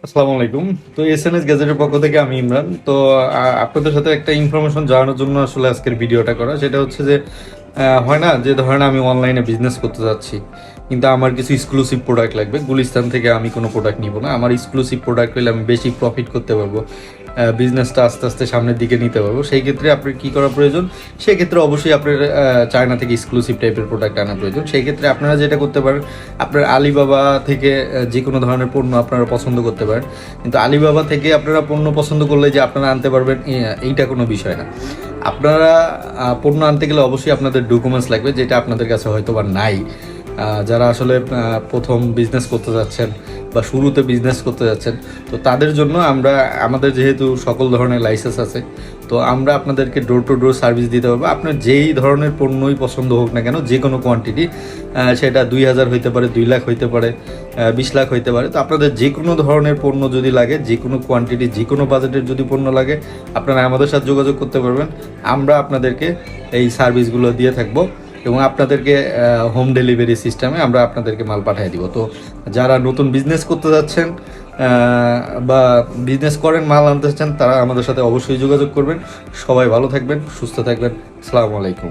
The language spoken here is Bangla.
আসসালামু আলাইকুম। তো এসএনএস গ্যাজেটের পক্ষ থেকে আমি ইমরান। তো আপনাদের সাথে একটা ইনফরমেশন জানানোর জন্য আসলে আজকের ভিডিওটা করা। সেটা হচ্ছে যে হয় না যে ধরেন আমি অনলাইনে বিজনেস করতে যাচ্ছি, কিন্তু আমার কিছু এক্সক্লুসিভ প্রোডাক্ট লাগবে। গুলিস্তান থেকে আমি কোনো প্রোডাক্ট নিব না, আমার এক্সক্লুসিভ প্রোডাক্ট হলে আমি বেশি প্রফিট করতে পারবো, বিজনেসটা আস্তে আস্তে সামনের দিকে নিতে পারবো। সেই ক্ষেত্রে আপনার কী করা প্রয়োজন? সেই ক্ষেত্রে অবশ্যই আপনার চায়না থেকে এক্সক্লুসিভ টাইপের প্রোডাক্ট আনা প্রয়োজন। সেই ক্ষেত্রে আপনারা যেটা করতে পারেন, আপনার আলিবাবা থেকে যে কোনো ধরনের পণ্য আপনারা পছন্দ করতে পারেন। কিন্তু আলিবাবা থেকে আপনারা পণ্য পছন্দ করলে যে আপনারা আনতে পারবেন এইটা কোনো বিষয় না। আপনারা পণ্য আনতে গেলে অবশ্যই আপনাদের ডকুমেন্টস লাগবে, যেটা আপনাদের কাছে হয়তো বা নাই। যারা আসলে প্রথম বিজনেস করতে যাচ্ছেন বা শুরুতে বিজনেস করতে যাচ্ছেন, তো তাদের জন্য আমাদের যেহেতু সকল ধরনের লাইসেন্স আছে, তো আমরা আপনাদেরকে ডোর টু ডোর সার্ভিস দিতে পারবো। আপনার যেই ধরনের পণ্যই পছন্দ হোক না কেন, যে কোনো কোয়ান্টিটি, সেটা 2,000 হইতে পারে, 2 লাখ হইতে পারে, 20 লাখ হইতে পারে। তো আপনাদের যে কোনো ধরনের পণ্য যদি লাগে, যে কোনো কোয়ান্টিটি, যে কোনো বাজেটের যদি পণ্য লাগে, আপনারা আমাদের সাথে যোগাযোগ করতে পারবেন। আমরা আপনাদেরকে এই সার্ভিসগুলো দিয়ে থাকবো এবং আপনাদেরকে হোম ডেলিভারি সিস্টেমে আমরা আপনাদেরকে মাল পাঠিয়ে দিব। তো যারা নতুন বিজনেস করতে যাচ্ছেন বা বিজনেস করেন, মাল আনতে চাচ্ছেন, তারা আমাদের সাথে অবশ্যই যোগাযোগ করবেন। সবাই ভালো থাকবেন, সুস্থ থাকবেন। আসসালামু আলাইকুম।